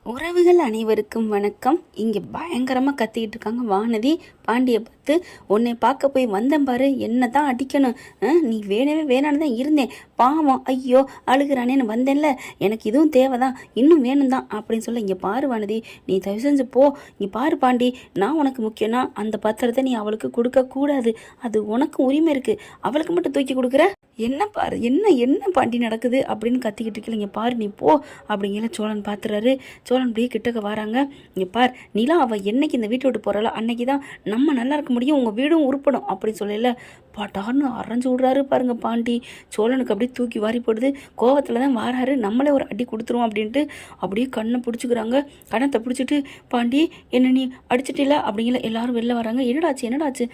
உறவுகள் அனைவருக்கும் வணக்கம். இங்கே பயங்கரமாக கத்திக்கிட்டு இருக்காங்க வானதி. பாண்டியை பார்த்து, உன்னை பார்க்க போய் வந்தேன் பாரு, என்ன தான் அடிக்கணும், நீ வேணவே வேணான்னு தான் இருந்தேன், பாவம் ஐயோ அழுகிறானேன்னு வந்தேன்ல, எனக்கு இதுவும் தேவைதான், இன்னும் வேணும் தான் அப்படின்னு சொல்ல, இங்கே பாரு வானதி, நீ தயவு செஞ்சு போ, இங்கே பாரு பாண்டி, நான் உனக்கு முக்கியம்னா அந்த பத்திரத்தை நீ அவளுக்கு கொடுக்கக்கூடாது, அது உனக்கு உரிமை இருக்குது, அவளுக்கு மட்டும் தூக்கி கொடுக்குற, என்ன பாரு என்ன என்ன பாண்டி நடக்குது அப்படின்னு கத்திக்கிட்டு இருக்கல, இங்கே பாரு நீ போ அப்படிங்கிற சோழன் பார்த்துறாரு. சோழன் அப்படியே கிட்டக்க வராங்க. இங்கே பார் நிலா, அவள் என்னைக்கு இந்த வீட்டை விட்டு போகிறாளோ அன்னைக்கு தான் நம்ம நல்லா இருக்க முடியும், உங்கள் வீடும் உருப்படும் அப்படின்னு சொல்லல பாட்டார்னு அரைஞ்சு விட்றாரு பாருங்க பாண்டி. சோழனுக்கு அப்படியே தூக்கி வாரி போடுது. கோவத்தில் தான் வாராரு, நம்மளே ஒரு அடி கொடுத்துருவோம் அப்படின்ட்டு அப்படியே கண்ணை பிடிச்சிக்கிறாங்க. கணத்தை பிடிச்சிட்டு, பாண்டி என்ன நீ அடிச்சிட்டில அப்படிங்கிற எல்லாரும் வெளில வராங்க. என்னடாச்சு என்னடாச்சு,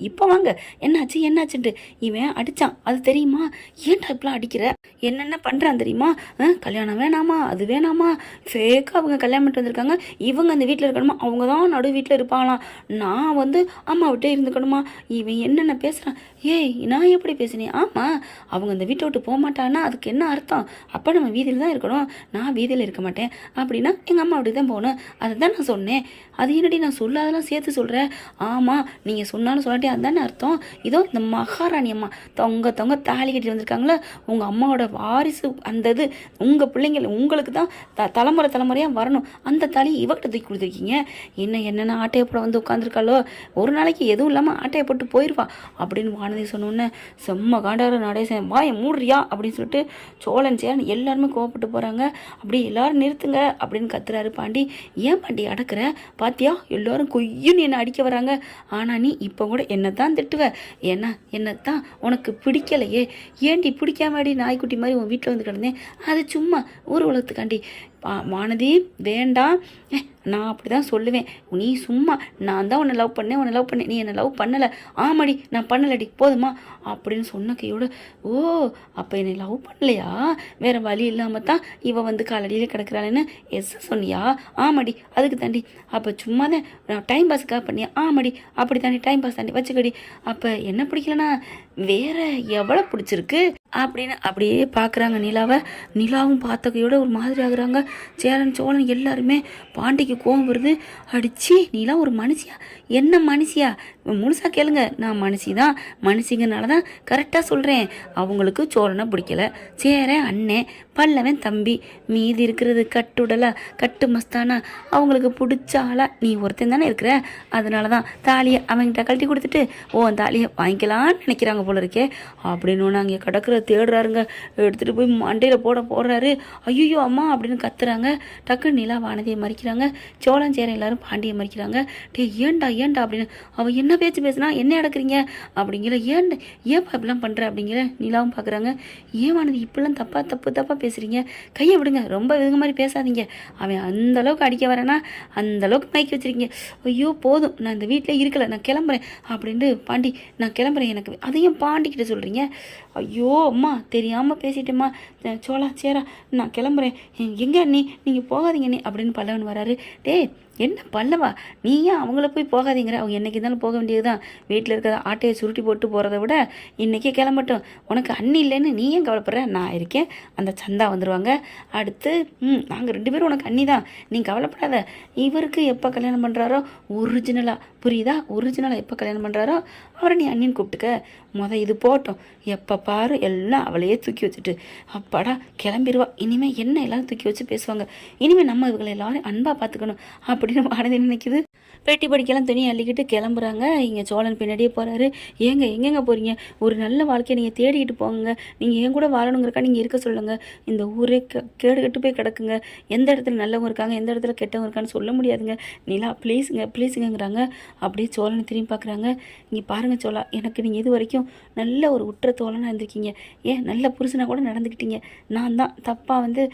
இப்போ வாங்க, என்னாச்சு என்னாச்சுன்ட்டு. இவன் அடித்தான் அது தெரியுமா, ஏன்டா இப்பெல்லாம் அடிக்கிற, என்னென்ன பண்ணுறான் தெரியுமா, கல்யாணம் வேணாமா, அது வேணாமா, ஃபேக்காக அவங்க கல்யாணம் பண்ணிட்டு வந்திருக்காங்க, இவங்க அந்த வீட்டில் இருக்கணுமா, அவங்க தான் நடு வீட்டில் இருப்பாங்களாம், நான் வந்து அம்மா விட்டே இருந்துக்கணுமா, இவன் என்னென்ன பேசுகிறான், ஏய் நான் எப்படி பேசுனேன், ஆமாம் அவங்க அந்த வீட்டை விட்டு போக மாட்டான்னா அதுக்கு என்ன அர்த்தம், அப்போ நம்ம வீதியில் தான் இருக்கணும், நான் வீதியில் இருக்க மாட்டேன் அப்படின்னா எங்கள் அம்மா அப்படி தான் போகணும், அதை தான் நான் சொன்னேன், அது என்னடி நான் சொல்லாதெல்லாம் சேர்த்து சொல்கிறேன், ஆமாம் நீங்கள் சொன்னாலும் சொல்லாட்டே அதுதானே அர்த்தம், இதோ இந்த மகாராணி அம்மா தொங்க தொங்க தாலி கட்டி வந்திருக்காங்களே, உங்கள் அம்மாவோட வாரிசு அந்த இது உங்கள் பிள்ளைங்கள் உங்களுக்கு தான் தலைமுறை தலைமுறையாக வரணும், அந்த தாலி இவக்கிட்ட தூக்கி கொடுத்துருக்கீங்க, என்னென்ன ஆட்டையை போட வந்து உட்காந்துருக்காளோ, ஒரு நாளைக்கு எதுவும் இல்லாமல் ஆட்டையை போட்டு போயிடுவா அப்படின்னு வானதி சொன்னோன்னே செம்ம காண்டார நடேசன் வாயை மூடுறியா அப்படின்னு சொல்லிட்டு சோழன் சேரன் எல்லாருமே கோவப்பட்டு போகிறாங்க. அப்படியே எல்லாரும் நிறுத்துங்க அப்படின்னு கத்துறாரு பாண்டி. ஏன் பாண்டி அடக்குற, பாத்தியா எல்லாரும் கொய்யுன்னு என்னை அடிக்க வராங்க, ஆனால் நீ இப்போ கூட என்னை தான் திட்டுவ, ஏன்னா என்னத்தான் உனக்கு பிடிக்கலையே, ஏண்டி பிடிக்காமடி நாய்க்குட்டி மாதிரி உன் வீட்டில் வந்து கிடந்தேன், அது சும்மா ஊர் உலகத்துக்காண்டி, வானதி வேண்டாம், நான் அப்படி தான் சொல்லுவேன், நீ சும்மா நான் தான் உன்னை லவ் பண்ணேன் நீ என்னை லவ் பண்ணலை, ஆமாடி நான் பண்ணலடி போதுமா அப்படின்னு சொன்ன கையோட, ஓ அப்போ என்னை லவ் பண்ணலையா, வேறு வழி இல்லாமல் தான் இவன் வந்து காலடியில் கிடக்கிறாளேன்னு எஸ் சொன்னியா, ஆமாடி அதுக்கு தாண்டி, அப்போ சும்மா தான் நான் டைம் பாஸுக்காக பண்ணியா, ஆமாடி அப்படி தாண்டி டைம் பாஸ் தாண்டி வச்சுக்கடி, அப்போ என்ன பிடிக்கலனா வேற எவ்வளோ பிடிச்சிருக்கு அப்படின்னு அப்படியே பார்க்குறாங்க நிலாவை. நிலாவும் பார்த்தக்கையோட ஒரு மாதிரி ஆகுறாங்க. சேரன் சோழன் எல்லாருமே. பாண்டிக்கு கோவம் வருது. அடிச்சு நீலா ஒரு மனுஷியா, என்ன மனுஷியா, முழுசா கேளுங்க, நான் மனுஷி தான், மனுஷிங்கனால தான் கரெக்டாக சொல்கிறேன், அவங்களுக்கு சோழனை பிடிக்கல, சேரன் அண்ணன், பல்லவன் தம்பி, மீதி இருக்கிறது கட்டுடலா கட்டு மஸ்தானா, அவங்களுக்கு பிடிச்ச ஆளா நீ ஒருத்தன் தானே இருக்கிற, அதனால தான் தாலியை அவங்ககிட்ட கழட்டி கொடுத்துட்டு ஓ தாலியை வாங்கிக்கலான்னு நினைக்கிறாங்க போல இருக்கே அப்படின்னு அங்கே கிடக்கிற தேடுறாருங்க. எடுத்துகிட்டு போய் மண்டையில் போடுறாரு. ஐயோ அம்மா அப்படின்னு கத்துறாங்க. டக்குன்னு நிலா வானதியை மறிக்கிறாங்க. சோழன் சேரன் எல்லாரும் பாண்டியை மறிக்கிறாங்க. டே ஏண்டா அப்படின்னு, அவள் என்ன பேச்சு பேசுனா என்ன நடக்கிறீங்க அப்படிங்கிற, ஏன்ப்பா இப்படிலாம் பண்ணுற அப்படிங்கிற நிலாவும் பார்க்குறாங்க. ஏன் வானதி இப்படிலாம் தப்பாக பேசுகிறீங்க, கையை விடுங்க, ரொம்ப இதுங்க மாதிரி பேசாதீங்க, அவன் அந்த அளவுக்கு அடிக்க வரேன்னா அந்த அளவுக்கு மயக்கி வச்சிருக்கீங்க, ஐயோ போதும் நான் இந்த வீட்டில் இருக்கலை, நான் கிளம்புறேன் அப்படின்ட்டு, பாண்டி நான் கிளம்புறேன், எனக்கு அதையும் பாண்டிக்கிட்ட சொல்கிறீங்க, ஐயோ அம்மா தெரியாமல் பேசிட்டேம்மா, சோழா சேரா நான் கிளம்புறேன், எங்கே நீங்கள் போகாதீங்க அப்படின்னு பல்லவன் வராரு. டே என்ன பல்லவா, நீ ஏன் அவங்கள போய் போகாதீங்கிற, அவங்க என்றைக்கு இருந்தாலும் போக வேண்டியது தான், வீட்டில் இருக்கிற ஆட்டையை சுருட்டி போட்டு போகிறத விட இன்றைக்கே கிளம்பட்டும், உனக்கு அண்ணி இல்லைன்னு நீ ஏன் கவலைப்படுற, நான் இருக்கேன், அந்த சந்தா வந்துடுவாங்க, அடுத்து நாங்கள் 2 பேரும் உனக்கு அண்ணி தான், நீ கவலைப்படாத, இவருக்கு எப்போ கல்யாணம் பண்ணுறாரோ ஒரிஜினலாக, புரியுதா, ஒரிஜினலாக எப்போ கல்யாணம் பண்ணுறாரோ அவரை நீ அண்ணின்னு கூப்பிட்டுக்க, இது போட்டோம், எப்போ பாரு எல்லாம் அவளையே தூக்கி வச்சுட்டு அப்பாடா கிளம்பிடுவா, இனிமேல் என்ன எல்லாரும் தூக்கி வச்சு பேசுவாங்க, இனிமேல் நம்ம இவங்களை எல்லாரும் அன்பாக பார்த்துக்கணும் அப்படின்னு வானதி நினைக்குது. பெட்டி படிக்கலாம் துணி அள்ளிக்கிட்டு கிளம்புறாங்க. இங்கே சோழன் பின்னாடியே போகிறாரு. எங்கெங்க போகிறீங்க, ஒரு நல்ல வாழ்க்கையை நீங்கள் தேடிக்கிட்டு போங்க, நீங்கள் ஏன் கூட வாழணுங்கிறக்கா நீங்கள் இருக்க சொல்லுங்கள், இந்த ஊரே கேடு கெட்டு போய் கிடக்குங்க, எந்த இடத்துல நல்லவங்க இருக்காங்க எந்த இடத்துல கெட்டவங்க இருக்கான்னு சொல்ல முடியாதுங்க, நிலா ப்ளீஸுங்கிறாங்க. அப்படியே சோழனை திரும்பி பார்க்குறாங்க. இங்கே பாருங்கள் சோழா, எனக்கு நீங்கள் இது வரைக்கும் நல்ல ஒரு உற்ற தோழனாக இருந்திருக்கீங்க, ஏன் நல்ல புருஷனாக கூட நடந்துக்கிட்டீங்க, நான் தான் தப்பாக வந்து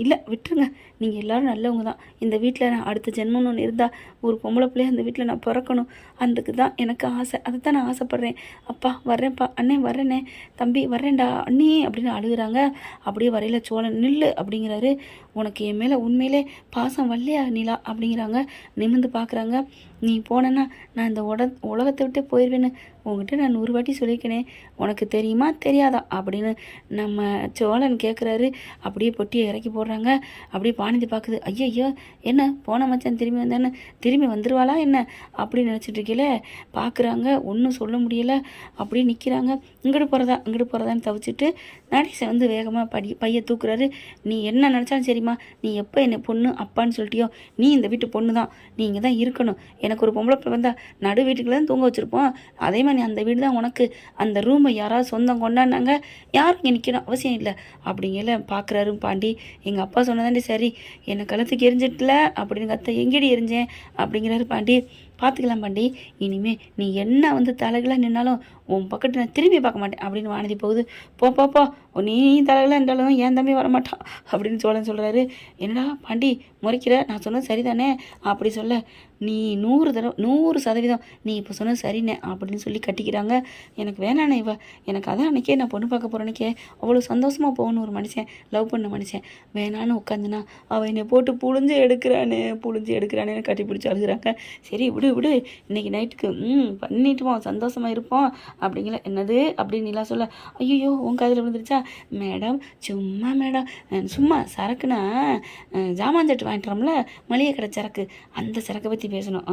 இல்லை விட்டுருங்க, நீங்கள் எல்லோரும் நல்லவங்க தான், இந்த வீட்டில் நான் அடுத்த ஜென்மம்னு ஒன்று இருந்தால் ஒரு பொம்பளை பிள்ளைய அந்த வீட்டில் நான் பிறக்கணும், அதுக்கு தான் எனக்கு ஆசை, அதை தான் நான் ஆசைப்பட்றேன், அப்பா வர்றேன்ப்பா, அண்ணே வர்றேனே, தம்பி வர்றேன்டா அண்ணி அப்படின்னு அழுகுறாங்க. அப்படியே வரையில சோழன் நில்லு அப்படிங்கிறாரு. உனக்கு என் மேலே உண்மையிலே பாசம் வரலையா நிலா அப்படிங்கிறாங்க. நிமிர்ந்து பார்க்குறாங்க. நீ போனேன்னா நான் இந்த உலகத்தை விட்டே போயிடுவேன்னு உங்ககிட்ட நான் 100 வாட்டி சொல்லியிருக்கேனே, உனக்கு தெரியுமா தெரியாதா அப்படின்னு நம்ம சோழன் கேட்குறாரு. அப்படியே பொட்டியை இறக்கி போடுறாங்க. அப்படியே வானதி பார்க்குது. ஐயோ என்ன போன மச்சான் திரும்பி வந்தானே, திரும்பி வந்துருவாளா என்ன அப்படின்னு நினச்சிட்டு இருக்கல பார்க்குறாங்க. ஒன்றும் சொல்ல முடியலை. அப்படியே நிற்கிறாங்க. இங்கிட்டு போகிறதான்னு தவிச்சிட்டு நடேசன் வந்து வேகமாக பையை தூக்குறாரு. நீ என்ன நினச்சாலும் சரிம்மா, நீ எப்போ என்னை பொண்ணு அப்பான்னு சொல்லிட்டியோ, நீ இந்த வீட்டு பொண்ணு தான், நீ இங்கே தான் இருக்கணும். எனக்கு ஒரு பொம்பளை பிள்ளை வந்தால் நடு வீட்டுக்குள்ள தான் தூங்க வச்சுருப்போம். அதே மாதிரி நீ அந்த வீடு தான் உனக்கு, அந்த ரூமை யாராவது சொந்தம் கொண்டாடினாங்க, யாரும் இங்கே நிற்கணும் அவசியம் இல்லை அப்படிங்கல பார்க்குறாரு பாண்டி. எங்கள் அப்பா சொன்னதாண்டி சரி, என்னை கழுத்துக்கு எரிஞ்சிட்டல அப்படின்னு கத்த, எங்கேடி எரிஞ்சேன் அப்படிங்கிறாரு பாண்டி. பார்த்துக்கலாம் பாண்டி, இனிமே நீ என்ன வந்து தலைகளாக நின்னாலும் உன் பக்கத்து நான் திரும்பி பார்க்க மாட்டேன் அப்படின்னு வானதி போகுது. போ நீ தலைகளாக இருந்தாலும் என் தம்பி வரமாட்டான் அப்படின்னு சோழன் சொல்கிறாரு. என்னடா பாண்டி முறைக்கிற, நான் சொன்னது சரிதானே அப்படி சொல்ல, நீ 100% நீ இப்போ சொன்னது சரிண்ணே அப்படின்னு சொல்லி கட்டிக்கிறாங்க. எனக்கு வேணாண்ணே எனக்கு அதான் அன்றைக்கே நான் பொண்ணு பார்க்க போகிறேன்னைக்கே அவ்வளோ சந்தோஷமாக போகணும். ஒரு மனுஷன் லவ் பண்ண மனுஷன் வேணான்னு உட்காந்துனா அவள் என்னை போட்டு புழிஞ்சு எடுக்கிறானேன்னு கட்டி பிடிச்சி அழுகுறாங்க. சரி விடு இன்னைக்கு நைட்டுக்கு பண்ணிட்டுவோம், சந்தோஷமாக இருப்போம் அப்படிங்கிற. என்னது அப்படின்னு நிலா சொல்ல, ஐயோ உன் காதில் விழுந்துருச்சா மேடம், சும்மா சரக்குனா ஜாமான் சட்டு வாங்கிட்டோம்ல, மளிகை கடை சரக்கு, அந்த சரக்கை பற்றி பேசணும்.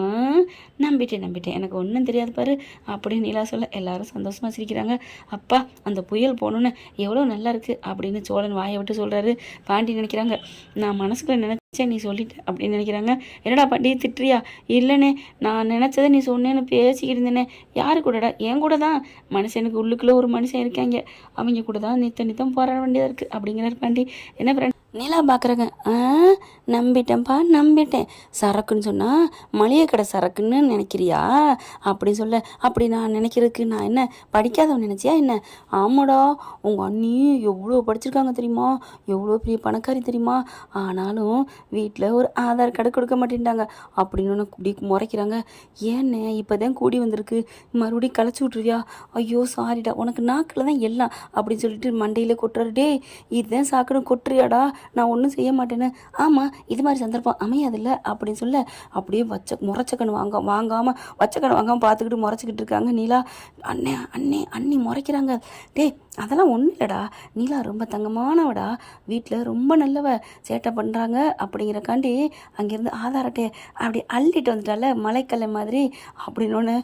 நம்பிட்டேன் எனக்கு ஒன்றும் தெரியாது பாரு அப்படின்னு நிலா சொல்ல எல்லாரும் சந்தோஷமாக சிரிக்கிறாங்க. அப்பா அந்த புயல் போகணுன்னு எவ்வளோ நல்லா இருக்குது அப்படின்னு சோழன் வாயை விட்டு சொல்கிறாரு. பாண்டி நினைக்கிறாங்க, நான் மனசுக்குள்ள நினச்சேன் நீ சொல்லிட்ட அப்படின்னு நினைக்கிறாங்க. என்னடா பாண்டி திட்டுறியா? இல்லைண்ணே, நான் நினச்சதை நீ சொன்னேன்னு பேசிக்கிட்டு இருந்தேனே. யாரு கூடடா? என் கூட தான். மனுஷனுக்கு உள்ளுக்குள்ளே ஒரு மனுஷன் இருக்காங்க, அவங்க கூட தான் நித்தம் போராட வேண்டியதாக இருக்குது அப்படிங்கிறாரு பாண்டி. என்ன ஃப்ரெண்ட் நிலா பார்க்குறாங்க. நம்பிட்டேன் சரக்குன்னு சொன்னால் மளிகை கடை சரக்குன்னு நினைக்கிறியா அப்படி சொல்ல, அப்படி நான் நினைக்கிறதுக்கு நான் என்ன படிக்காதவன் நினச்சியா என்ன? ஆமாடா, உங்கள் அண்ணி எவ்வளோ படிச்சிருக்காங்க தெரியுமா, எவ்வளோ பெரிய பணக்காரி தெரியுமா, ஆனாலும் வீட்டில் ஒரு ஆதார் கார்டு கொடுக்க மாட்டேன்ட்டாங்க அப்படின்னு இப்படி முறைக்கிறாங்க. ஏன்னே இப்போ தான் கூடி வந்திருக்கு, மறுபடியும் களைச்சி விட்ருவியா? ஐயோ சாரிடா, உனக்கு நாக்கில் தான் எல்லாம் அப்படின்னு சொல்லிட்டு மண்டையில் கொட்டுறாரு. டே இதுதான் சாக்கணும் கொட்டுறியாடா, நான் ஒன்றும் செய்ய மாட்டேன்னு. ஆமாம் இது மாதிரி சந்தர்ப்பம் அமையாதில்ல அப்படின்னு சொல்ல, அப்படியே முறைச்சக்கண் வாங்காமல் பார்த்துக்கிட்டு முறைச்சிக்கிட்டு இருக்காங்க நீலா. அண்ணி முறைக்கிறாங்க. டே அதெல்லாம் ஒன்றும் இல்லைடா, நீலா ரொம்ப தங்கமானவடா, வீட்டில் ரொம்ப நல்லவ, சேட்டை பண்ணுறாங்க அப்படிங்கிறக்காண்டி அங்கேருந்து ஆதார் அட்டையை அப்படி அள்ளிட்டு வந்துட்டால மலைக்கல்லை மாதிரி அப்படின்னு.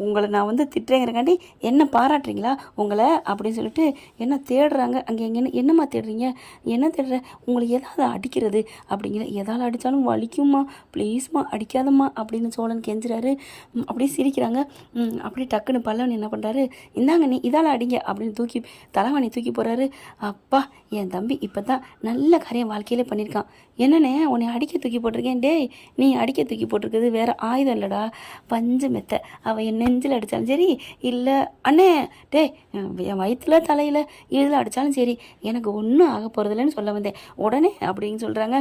உங்களை நான் வந்து திட்டுறேங்கிறக்காண்டி என்ன பாராட்டுறீங்களா உங்களை அப்படின்னு சொல்லிட்டு என்ன தேடுறாங்க. அங்கே என்னம்மா தேடுறீங்க, என்ன தேடுற, உங்களை எதாவது அடிக்கிறது அப்படிங்கிற, எதாவது அடித்தாலும் வலிக்குமா, ப்ளீஸ்மா அடிக்காதம்மா அப்படின்னு சோழன் கெஞ்சுறாரு. அப்படியே சிரிக்கிறாங்க. அப்படியே டக்குன்னு பல்லவன் என்ன பண்ணுறாரு, இந்தாங்க நீ இதால் அடிங்க அப்படின்னு தலைவாணி தூக்கி போகிறாரு. அப்பா என் தம்பி இப்போ தான் நல்ல காரியம் வாழ்க்கையிலே பண்ணியிருக்கான். என்னண்ணே உன்னை அடிக்க தூக்கி போட்டிருக்கேன். டேய் நீ அடிக்க தூக்கி போட்டிருக்குது வேறு ஆயுதம் இல்லைடா, பஞ்சு மெத்தை. அவள் என் நெஞ்சில் அடித்தாலும் சரி, இல்லை அண்ணே டேய் என் வயிற்றுல தலையில் இதில் அடித்தாலும் சரி, எனக்கு ஒன்றும் ஆக போகிறதில்லன்னு சொல்ல வந்தேன் உடனே அப்படின்னு சொல்கிறாங்க.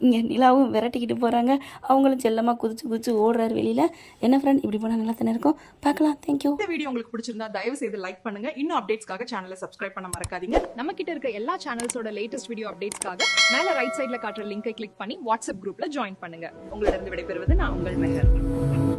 இங்கே நிலாவும் விரட்டிக்கிட்டு போகிறாங்க. அவங்களும் செல்லமாக குதிச்சு ஓடுறாரு வெளியில். என்ன ஃப்ரெண்ட் இப்படி போனால் நல்லா தானே இருக்கும். பார்க்கலாம். தேங்க்யூ. இந்த வீடியோ உங்களுக்கு பிடிச்சிருந்தா தயவு செய்து லைக் பண்ணுங்க. இன்னும் அப்டேட்ஸ்க்காக சேனலை சப்ஸ்கிரைப் பண்ண மறக்காதீங்க. நம்ம கிட்ட இருக்க எல்லா சேனல்ஸோட லேட்டஸ்ட் வீடியோ அப்டேட்ஸ்க்காக மேல ரைட் சைடுல காட்டுற லிங்கை கிளிக் பண்ணி வாட்ஸ்அப் குரூப்ல ஜாயின் பண்ணுங்க. உங்களிடம் விடைபெறுவது நான் உங்கள் மெஹர்.